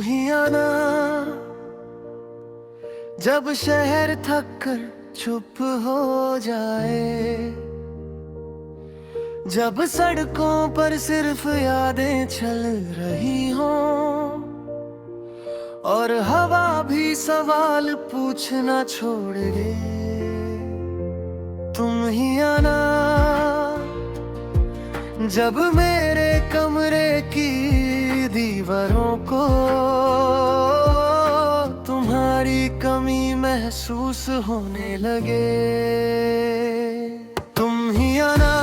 ही आना जब शहर थक कर चुप हो जाए, जब सड़कों पर सिर्फ यादें चल रही हों और हवा भी सवाल पूछना छोड़ दे। तुम ही आना जब मेरे कमरे की दीवारों को तुम्हारी कमी महसूस होने लगे। तुम ही आना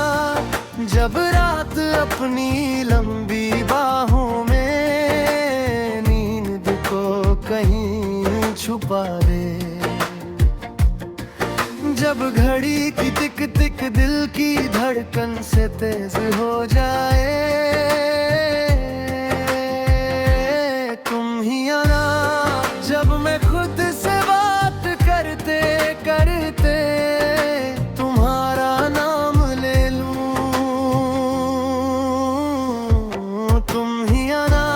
जब रात अपनी लंबी बाहों में नींद को कहीं छुपा दे, जब घड़ी की टिक टिक दिल की धड़कन से तेज हो जाए। तुम ही आना जब मैं खुद से बात करते करते तुम्हारा नाम ले लूं। तुम ही आना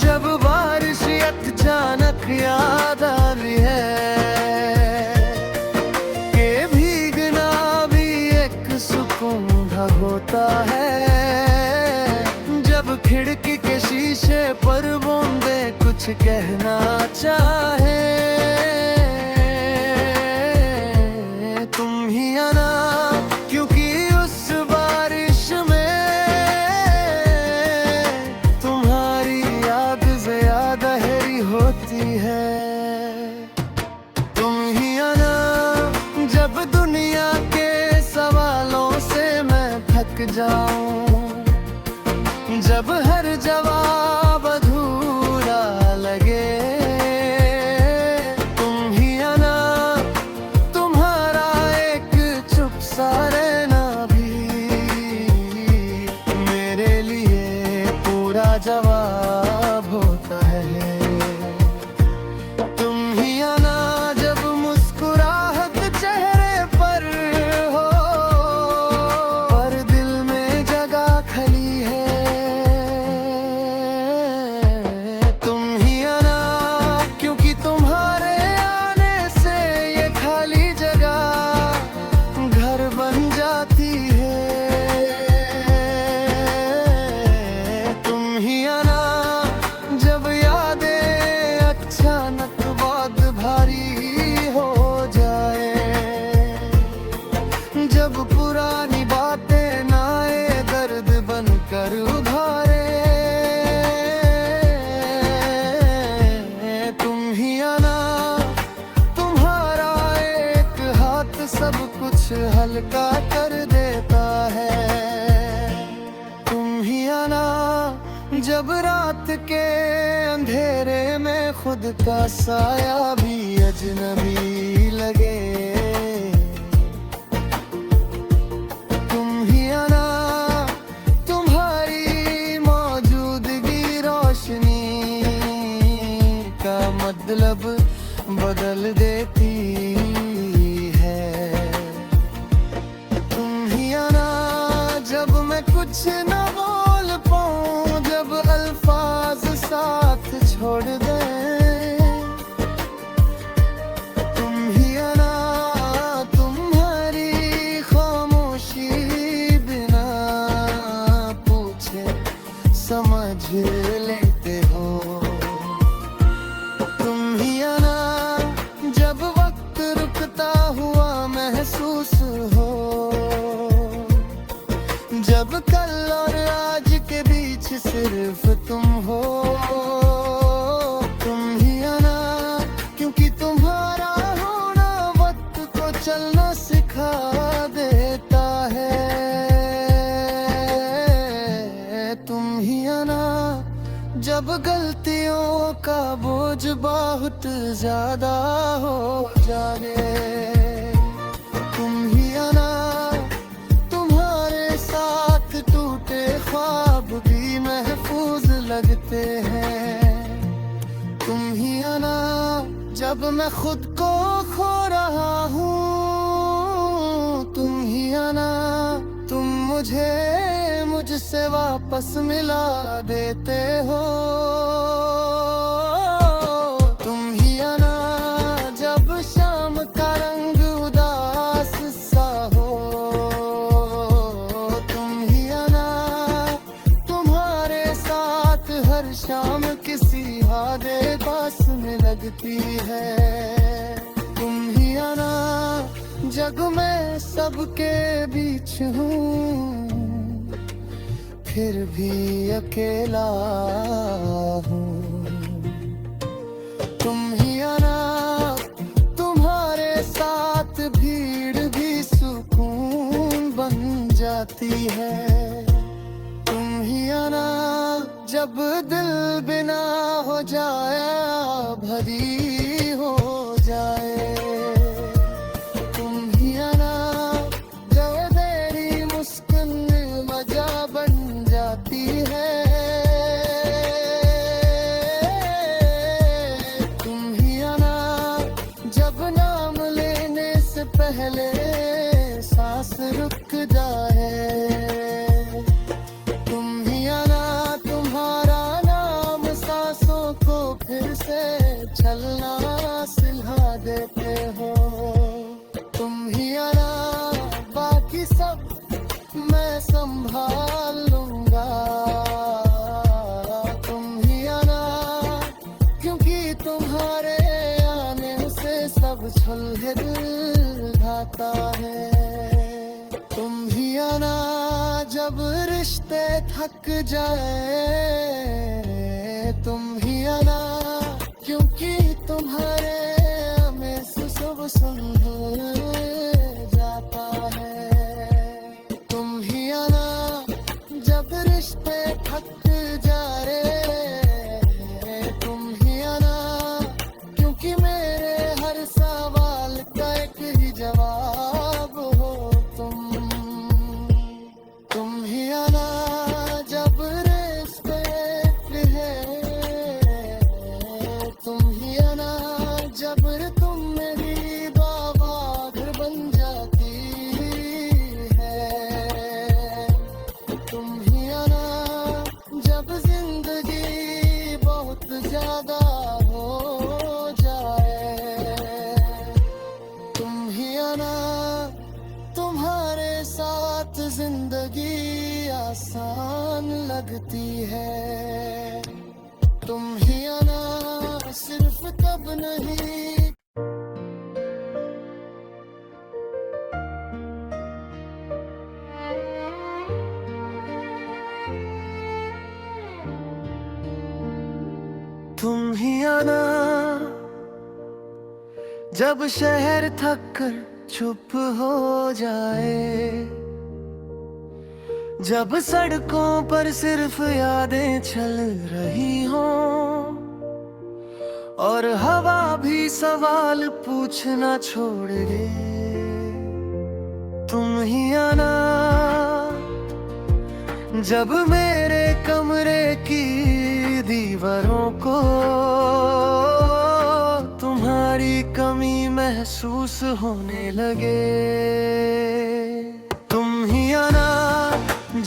जब बारिश अचानक याद आ रही है होता है, जब खिड़की के शीशे पर बूंदे कुछ कहना चाहे। तुम ही आना क्योंकि उस बारिश में तुम्हारी याद ज्यादा गहरी होती है। तुम ही आना जब दुनिया के सवालों से थक जाऊं, जब हर जवाब अधूरा लगे। तुम ही आना तुम्हारा एक चुप सा रहना भी मेरे लिए पूरा जवाब होता है। तुम ही आना जब मुस्कुराहट चेहरे पर हो पुरानी बातें नाए दर्द बनकर उभारे। तुम ही आना तुम्हारा एक हाथ सब कुछ हल्का कर देता है। तुम ही आना जब रात के अंधेरे में खुद का साया भी अजनबी लगे। मतलब बदल देती है। तुम ही आना जब मैं कुछ न बोल पाऊं, जब अल्फाज साथ छोड़ दे। तुम ही आना तुम्हारी खामोशी बिना पूछे समझ लेते हो। जब वक्त रुकता हुआ महसूस हो, जब कल और आज के बीच सिर्फ तुम हो। तुम ही आना क्योंकि तुम्हारा होना वक्त को चलना सिखा देता है। तुम ही आना जब गलतियों का बोझ बहुत ज्यादा हो जाए। तुम ही आना तुम्हारे साथ टूटे ख्वाब भी महफूज लगते हैं। तुम ही आना जब मैं खुद को खो रहा हूँ। तुम ही आना तुम मुझे मुझसे वापस मिला देते हो। है। तुम ही आना, जग में सबके बीच हूँ, फिर भी अकेला हूँ। तुम ही आना, तुम्हारे साथ भीड़ भी सुकून बन जाती है। तुम ही आना, जब दिल बिना हो जाए, भरी हो जाए। तुम ही आना, जो तेरी मुस्कान मजा बन जाती है। तुम ही आना, जब नाम लेने से पहले सांस रुक जाए। चलना सिला देते हो। तुम ही आना, बाकी सब मैं संभाल लूंगा। तुम ही आना, क्योंकि तुम्हारे आने से सब छल दिल ढाता है। तुम ही आना, जब रिश्ते थक जाए। तुम ही आना, क्योंकि तुम्हारे में सब संभल जाता है। तुम ही आना, जब रिश्ते थक जा रहे। तुम ही आना, क्योंकि मेरे हर सवाल का एक ही जवाब हो तुम। तुम ही आना, जब रिश्ते है। तुम ही आना, जब तुम मेरी दुआ घर बन जाती है। तुम ही आना, जब जिंदगी बहुत ज्यादा हो जाए। तुम ही आना, तुम्हारे साथ जिंदगी आसान लगती है। तुम ही आना, सिर्फ तब नहीं। तुम ही आना, जब शहर थक कर चुप हो जाए। जब सड़कों पर सिर्फ यादें चल रही हों, और हवा भी सवाल पूछना छोड़ दे। तुम ही आना, जब मेरे कमरे की दीवारों को तुम्हारी कमी महसूस होने लगे। तुम ही आना,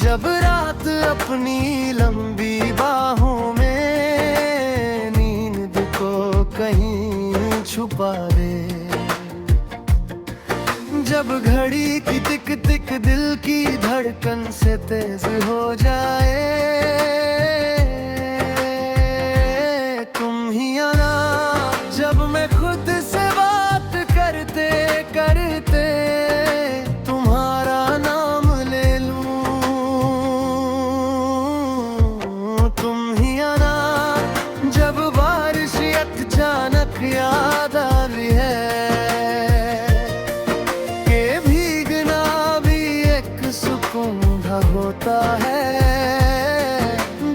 जब रात अपनी लंबी बाहों में नींद को कहीं छुपा दे। जब घड़ी की टिक टिक दिल की धड़कन से तेज हो जाए। तुम ही आना, जब मैं खुद से बात करते करते तुम्हारा नाम ले लूं। तुम ही आना, जब बारिश अचानक याद आ रही है कि भीगना भी एक सुकून होता है।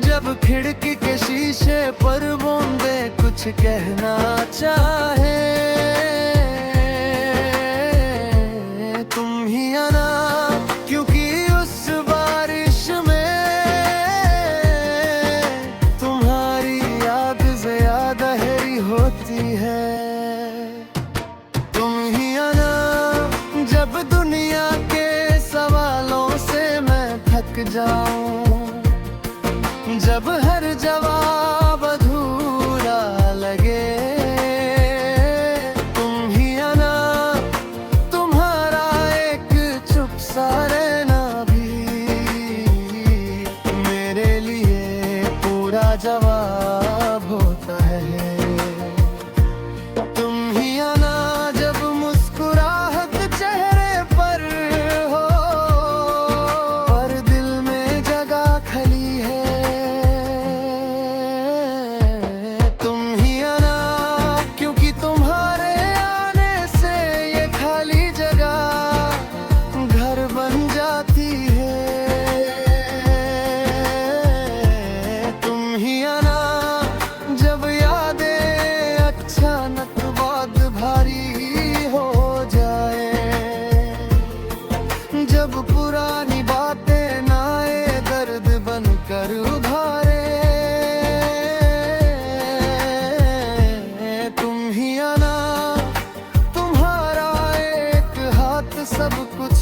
जब खिड़की के शीशे पर बूंदे कुछ कहना चाहे। तुम ही आना, क्योंकि उस बारिश में तुम्हारी याद ज्यादा गहरी होती है। तुम ही आना, जब दुनिया के सवालों से मैं थक जाऊं। जब हर जवाब अधूरा लगे। तुम ही आना, तुम्हारा एक चुप सा रहना भी मेरे लिए पूरा जवाब होता है।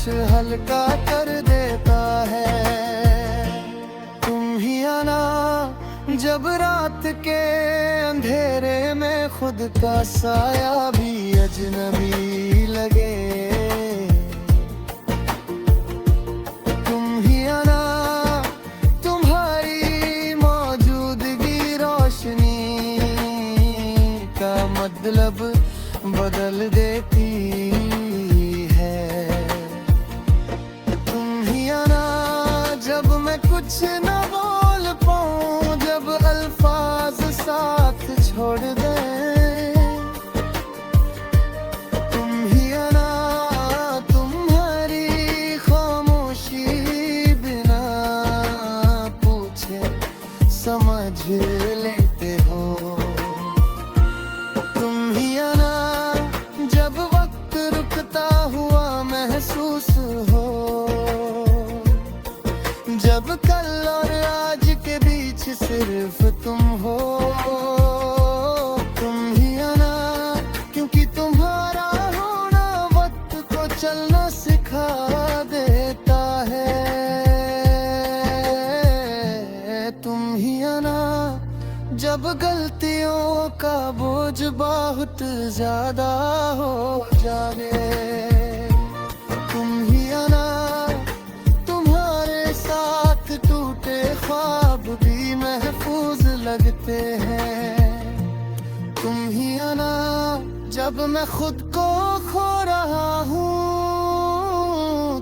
हल्का कर देता है। तुम ही आना जब रात के अंधेरे में खुद का साया भी अजनबी लगे। तुम ही आना, तुम्हारी मौजूदगी रोशनी का मतलब बदल देती है। तुम ही आना जब मैं कुछ न बोल पाऊं, जब अल्फाज साथ छोड़ दें। तुम ही आना, तुम्हारी खामोशी बिना पूछे समझ लेते हो। तुम ही आना जब वक्त रुकता हुआ महसूस हो, जब कल और आज के बीच सिर्फ तुम हो। तुम ही आना क्योंकि तुम्हारा होना वक्त को चलना सिखा देता है। तुम ही आना जब गलतियों का बोझ बहुत ज्यादा हो जाए। तुम ही आना, तुम्हारे साथ टूटे ख्वाब भी महफूज लगते हैं। तुम ही आना जब मैं खुद को खो रहा हूँ।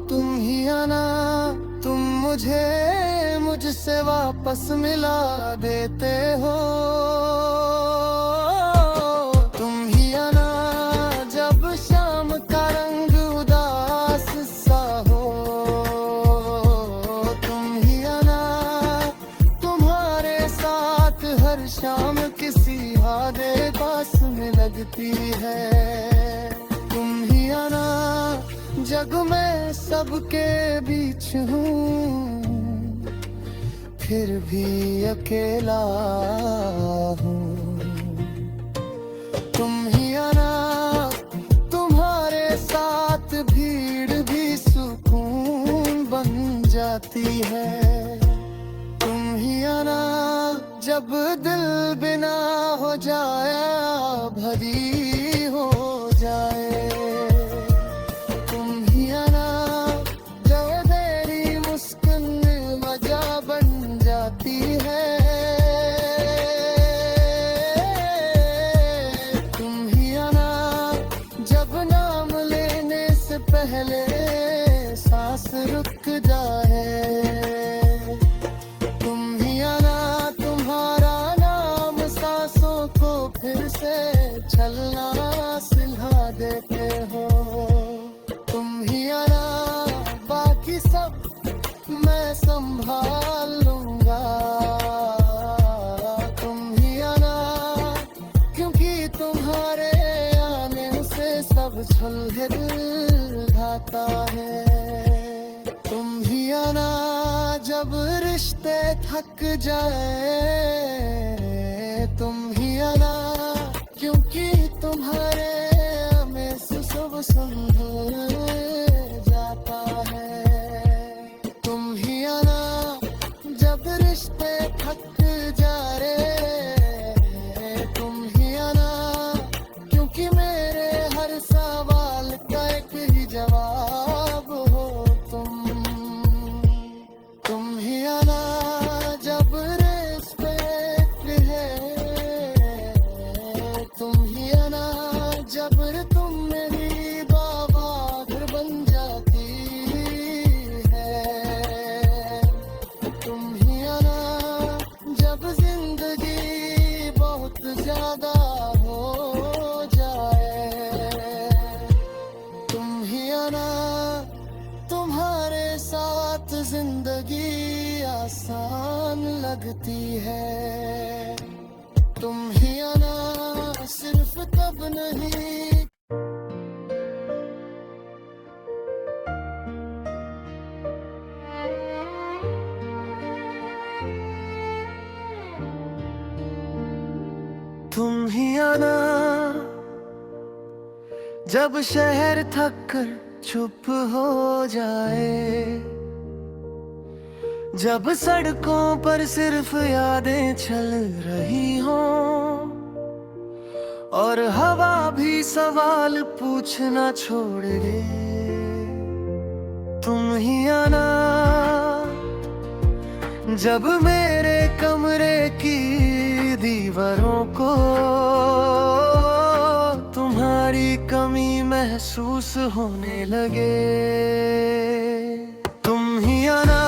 तुम ही आना, तुम मुझे मुझसे वापस मिला देते हो। तुम ही आना जब शाम का रंग उदास सा हो। तुम ही आना, तुम्हारे साथ हर शाम किसी हादे पास में लगती है। तुम ही आना जग में सबके बीच हूँ, फिर भी अकेला हूँ। तुम ही आना, तुम्हारे साथ भीड़ भी सुकून बन जाती है। तुम ही आना जब दिल बिना हो जाए, भरी हो जाए। तुम ही आना जो तेरी मुस्कान वजह बन जाती है। तुम ही आना जब नाम लेने से पहले सांस रुक जाए। तुम ही आना, तुम्हारा नाम सांसों को फिर से चलना सिखा देते हो। तुम ही आना, बाकी सब मैं संभाल लूंगा। तुम ही आना क्योंकि तुम्हारे आने से सब छल जाता है। तुम ही आना जब रिश्ते थक जाए। तुम ही आना क्योंकि तुम्हारे में सब संभल जाता है। तुम ही आना जब रिश्ते थक जा रहे। तुम ही आना क्योंकि मेरे हर सवाल का एक ही जवाब हो तुम। तुम ही आना जब रिस्पेक्ट है। तुम ही आना जब तुम मेरी बाबा घर बन जाती है। तुम ही आना जब जिंदगी बहुत ज्यादा हो जाए। तुम ही आना, तुम्हारे साथ जिंदगी आसान लगती है। तुम ही आना सिर्फ तब नहीं। तुम ही आना जब शहर थक कर चुप हो जाए। जब सड़कों पर सिर्फ यादें चल रही हों और हवा भी सवाल पूछना छोड़ दे, तुम ही आना। जब मेरे कमरे की दीवारों को तुम्हारी कमी महसूस होने लगे, तुम ही आना।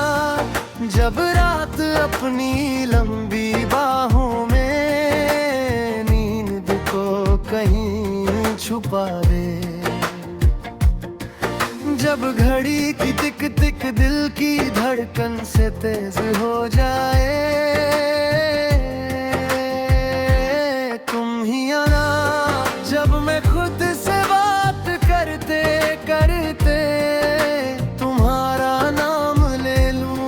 जब रात अपनी लंबी बाहों में नींद को कहीं छुपा दे, जब घड़ी की टिक टिक दिल की धड़कन से तेज हो जाए, तुम ही आना। जब मैं खुद से बात करते करते तुम्हारा नाम ले लूं,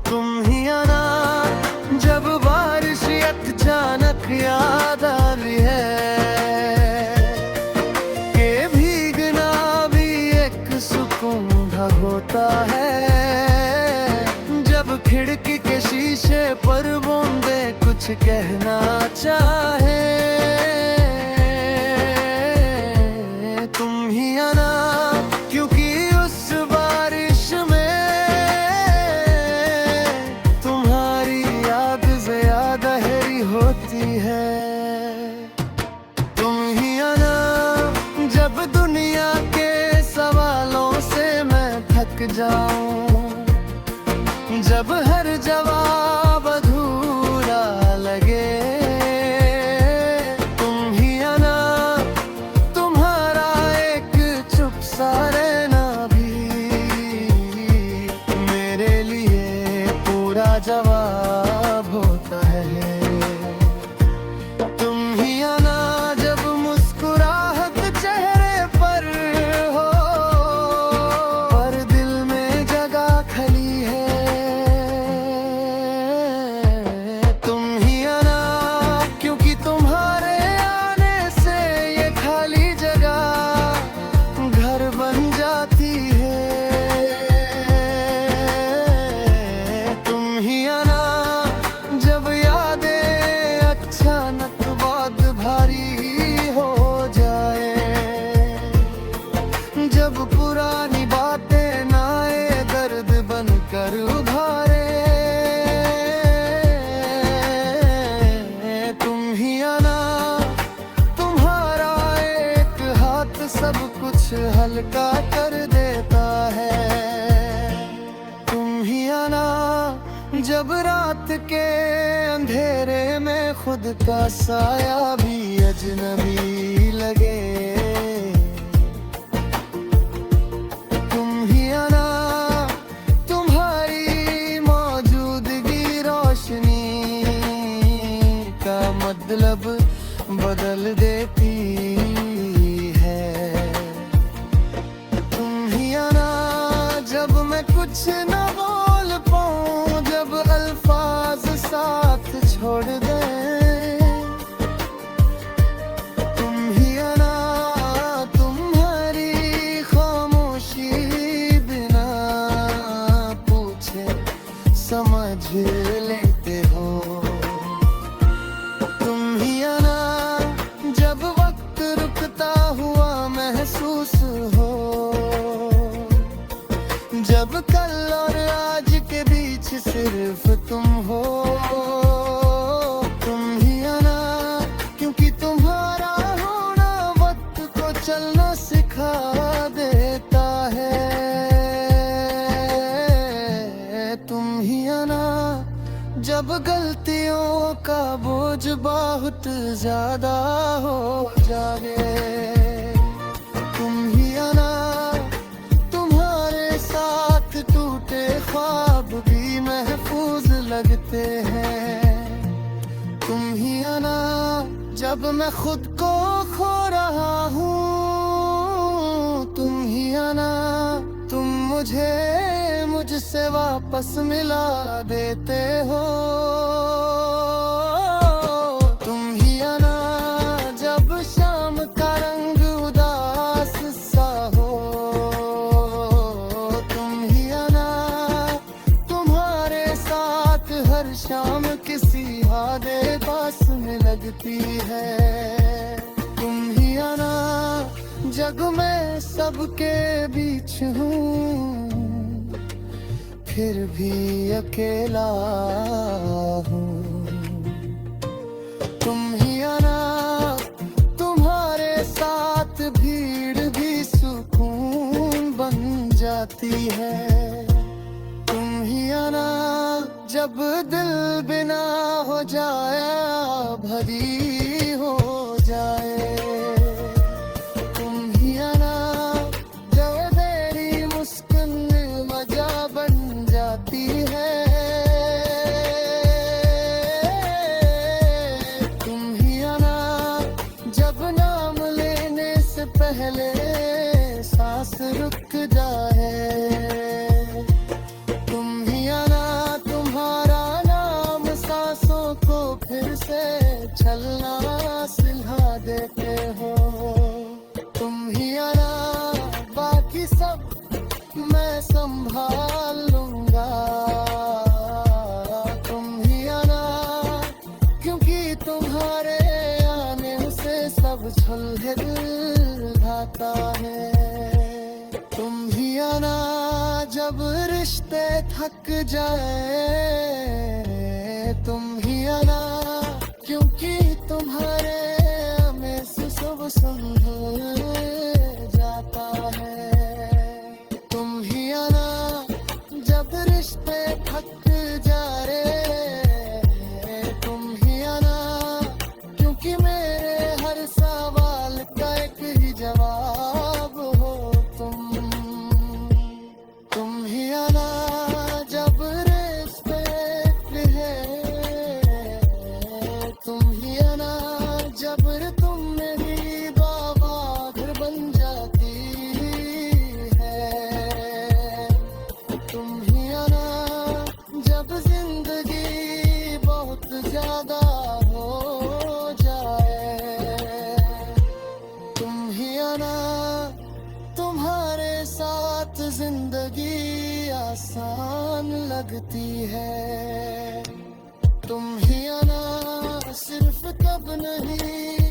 तुम ही आना। जब बारिश अचानक याद आ रही है कि भीगना भी एक सुकून होता है, जब खिड़की के शीशे पर बूंदे कुछ कहना चाहे, तुम ही आना। क्योंकि उस बारिश में तुम्हारी याद ज्यादा गहरी होती है, तुम ही आना। जब दुनिया के सवालों से मैं थक जाऊं, जब हर जवाब अधूरा लगे, तुम ही आना। तुम्हारा एक चुप सा रहना भी मेरे लिए पूरा जवाब होता है, तुम ही आना। जब मुस्कुराहट चेहरे पर हो और दिल में जगह खली है, तुम ही आना। क्योंकि तुम्हारे आने से ये खाली जगह घर बन जाती है, तुम ही आना। जब यादें अचानक बहुत भारी हो जाए, जब पुरानी बातें नाए दर्द बनकर उभारे, तुम ही आना। तुम्हारा एक हाथ सब कुछ हल्का कर देता है, तुम ही आना। जब रात के अंधेरे में खुद का साया भी अजनबी लगे, तुम ही आना। तुम्हारी मौजूदगी रोशनी का मतलब बदल देती है, तुम ही आना। जब मैं कुछ न बोल पाऊं, जब अल्फाज साथ छोड़ दें, तुम ही आना। तुम्हारी खामोशी बिना पूछे समझ लेते हो, तुम ही आना। जब वक्त रुकता हुआ महसूस हो, जब कल और आज के बीच सिर्फ तुम हो, तुम ही आना। क्योंकि तुम्हारा होना वक्त को चलना सिखा देता है, तुम ही आना। जब गलतियों का बोझ बहुत ज्यादा हो जाए, तुम ही आना। तुम्हारे साथ टूटे ख्वाब भी महफूज लगते हैं, तुम ही आना। जब मैं खुद को खो रहा हूँ, तुम ही आना। तुम मुझे मुझसे वापस मिला देते हो, तुम ही आना। जब शाम का रंग जाती है। तुम ही आना जग में सबके बीच हूँ, फिर भी अकेला हूँ। तुम ही आना, तुम्हारे साथ भीड़ भी सुकून बन जाती है। तुम ही आना जब दिल बिना हो जाए, भरी हो जाए। तुम ही आना जब तेरी मुस्कान वजह बन जाती है। तुम ही आना जब नाम लेने से पहले सांस रुक जाए। तुम ही आना, तुम्हारा नाम सांसों को फिर से चलना सिखा देते हो। तुम ही आना, बाकी सब मैं संभाल लूंगा। तुम ही आना, क्योंकि तुम्हारे आने से सब छल जाता है। तुम ही आना जब रिश्ते थक जाए। तुम ही आना, क्योंकि तुम्हारे में से सब संभल जाता है। तुम ही आना जब रिश्ते थक जा रहे। तुम ही आना, क्योंकि मेरे हर सवाल का एक ही जवाब हो तुम। तुम ही आना जब रिस्पेक्ट है। तुम ही आना जब तुम मेरी बाबा घर बन जाती है। तुम ही आना जब जिंदगी बहुत ज्यादा हो जाए। तुम ही आना, तुम्हारे साथ जिंदगी आसान लगती है। तुम ही आना सिर्फ कब नहीं